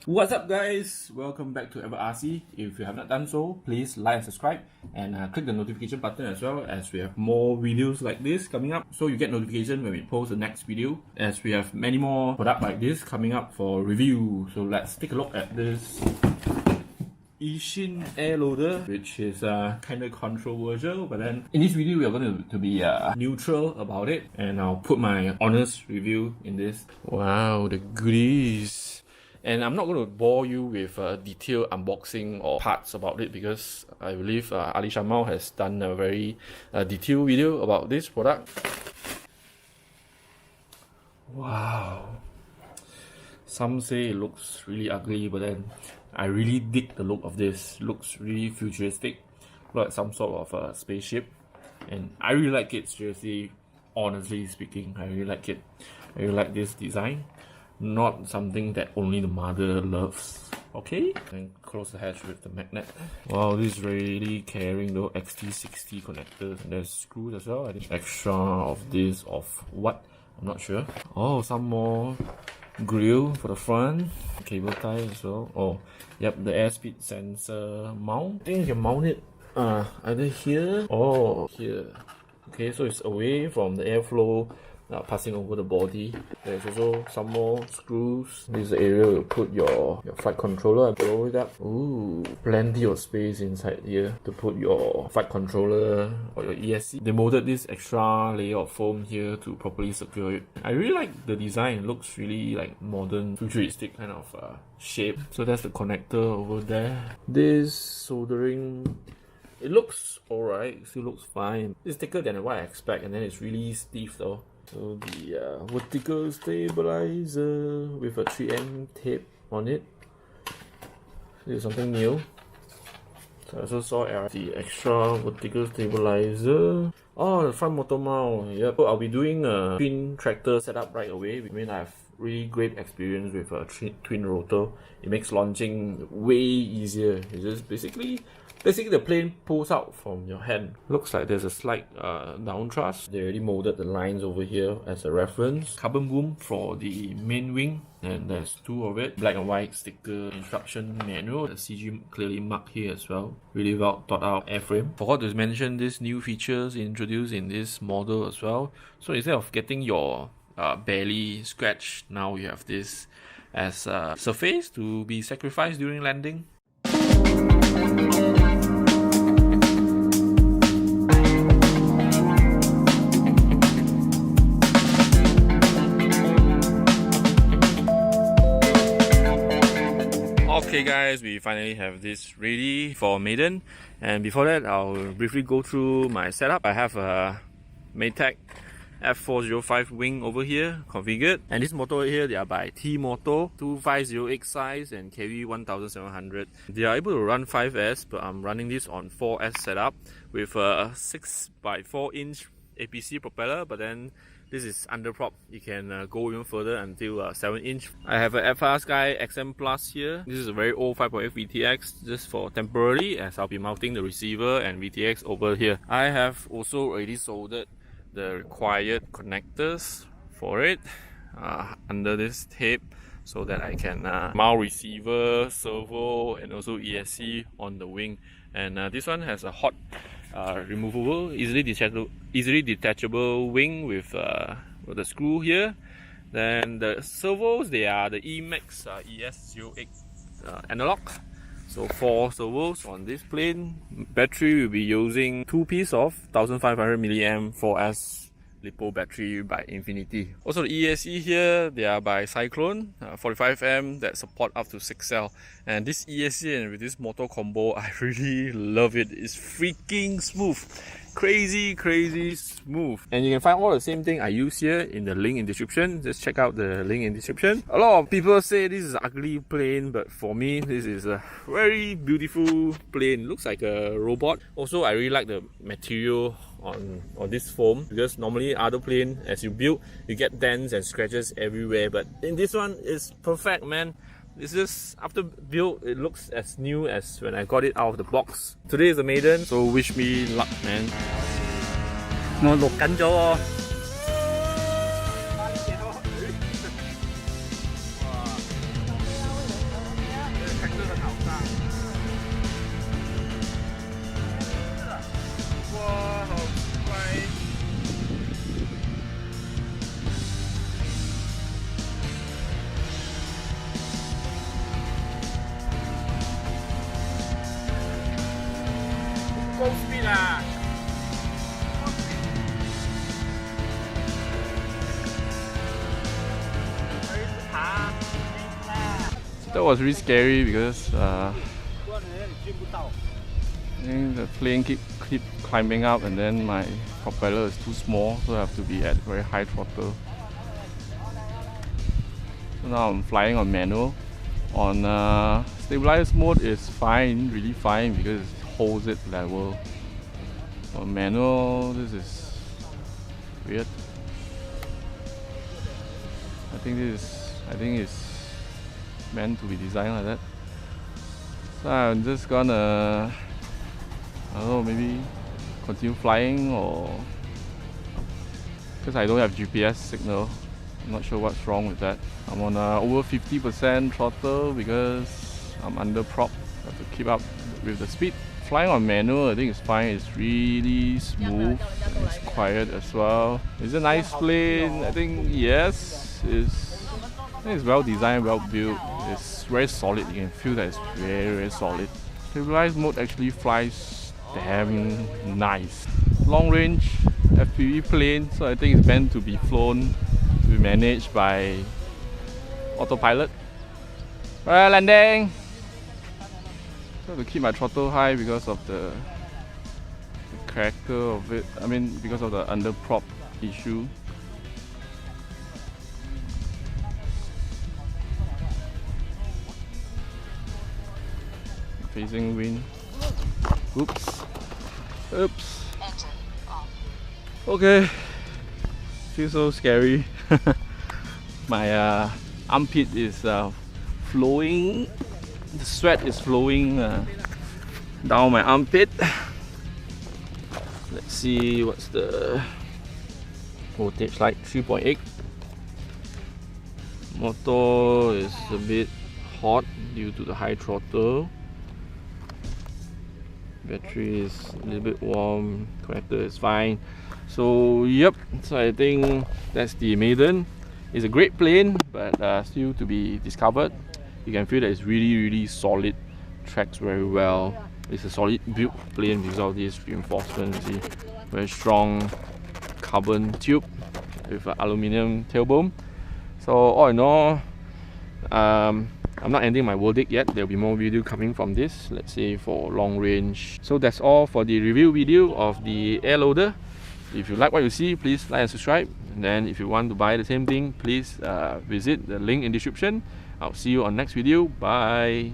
What's up, guys? Welcome back to EverRC. If you have not done so, please like and subscribe and click the notification button as well, as we have more videos like this coming up, so you get notification when we post the next video, as we have many more products like this coming up for review. So let's take a look at this Eachine Airloader, which is kind of controversial, but then in this video we are going to be neutral about it, and I'll put my honest review in this. Wow, the goodies! And I'm not going to bore you with detailed unboxing or parts about it, because I believe Ali Shamal has done a very detailed video about this product. Wow! Some say it looks really ugly, but then I really dig the look of this. Looks really futuristic, like some sort of spaceship, and I really like it. Seriously, honestly speaking, I really like it. I really like this design. Not something that only the mother loves. Okay, and close the hatch with the magnet. Wow, this is really carrying the XT60 connectors, and there's screws as well. I think extra of this of what? I'm not sure. Oh, some more grill for the front, cable tie as well. Oh, yep, the airspeed sensor mount. I think you can mount it either here or here. Okay, so it's away from the airflow passing over the body. There's also some more screws. This is the area you put your flight controller and blow it up. Ooh, plenty of space inside here to put your flight controller or your ESC. They molded this extra layer of foam here to properly secure it. I really like the design. It looks really like modern, futuristic kind of shape. So that's the connector over there. This soldering, it looks alright, still looks fine. It's thicker than what I expect, and then it's really stiff though. So the vertical stabilizer with a 3M tape on it. This is something new. So I also saw the extra vertical stabilizer. Oh, the front motor mount. Yep. So I'll be doing a twin tractor setup right away. I mean, I have really great experience with a twin rotor. It makes launching way easier. It's just basically the plane pulls out from your hand. Looks like there's a slight down thrust. They already molded the lines over here as a reference. Carbon boom for the main wing, and there's two of it. Black and white sticker instruction manual. The CG clearly marked here as well. Really well thought out airframe. Forgot to mention these new features introduced in this model as well. So instead of getting your belly scratched, now you have this as a surface to be sacrificed during landing. Okay guys, we finally have this ready for maiden, and before that I'll briefly go through my setup. I have a Matek F405 wing over here configured, and this motor here, they are by T-Moto, 2508 size and KV 1700. They are able to run 5S, but I'm running this on 4S setup with a 6x4 inch APC propeller, but then this is under prop. You can go even further until 7 inch. I have a FrSky XM Plus here. This is a very old 5.8 VTX, just for temporarily, as I'll be mounting the receiver and VTX over here. I have also already soldered the required connectors for it under this tape, so that I can mount receiver, servo, and also ESC on the wing. And this one has a hot removable, easily detachable wing with the screw here. Then the servos, they are the Emax ES08 analog. So 4 servos on this plane. Battery will be using 2 pieces of 1500 mAh 4S LiPo battery by Infinity. Also the ESC here, they are by Cyclone 45M that support up to 6L. And this ESC and with this motor combo, I really love it. It's freaking smooth. Crazy smooth. And you can find all the same thing I use here in the link in description. Just check out the link in description. A lot of people say this is an ugly plane, but for me this is a very beautiful plane. Looks like a robot. Also, I really like the material on this foam, because normally other plane, as you build, you get dents and scratches everywhere, but in this one it's perfect, man. It's just, after build, it looks as new as when I got it out of the box. Today is the maiden, so wish me luck, man. 我錄緊咗喎。That was really scary because I think the plane keep climbing up, and then my propeller is too small, so I have to be at very high throttle. So now I'm flying on manual. On stabilized mode is fine, really fine, because it holds it level. On manual, this is weird. I think it's meant to be designed like that. So I'm just gonna, I don't know, maybe continue flying, or because I don't have GPS signal. I'm not sure what's wrong with that. I'm on over 50% throttle because I'm under prop. I have to keep up with the speed. Flying on manual, I think it's fine. It's really smooth. It's quiet as well. It's a nice plane. I think yes. I think it's well designed, well built. It's very solid. You can feel that it's very, very solid. Stabilized mode actually flies damn nice. Long range FPV plane, so I think it's meant to be flown, to be managed by autopilot. Landing! So to keep my throttle high because of the character of it. I mean, because of the under prop issue. Facing wind. Oops. Okay. Feels so scary. My armpit is flowing. The sweat is flowing down my armpit. Let's see what's the voltage like. 3.8. Motor is a bit hot due to the high throttle. Battery is a little bit warm. Connector is fine. So yep, so I think that's the Maiden. It's a great plane, but still to be discovered. You can feel that it's really, really solid. Tracks very well. It's a solid built plane because of this reinforcement. You see, very strong carbon tube with an aluminium tailbone. So all in all, I'm not ending my verdict yet. There'll be more video coming from this, let's say for long range. So that's all for the review video of the Airloader. If you like what you see, please like and subscribe. And then if you want to buy the same thing, please visit the link in the description. I'll see you on next video. Bye.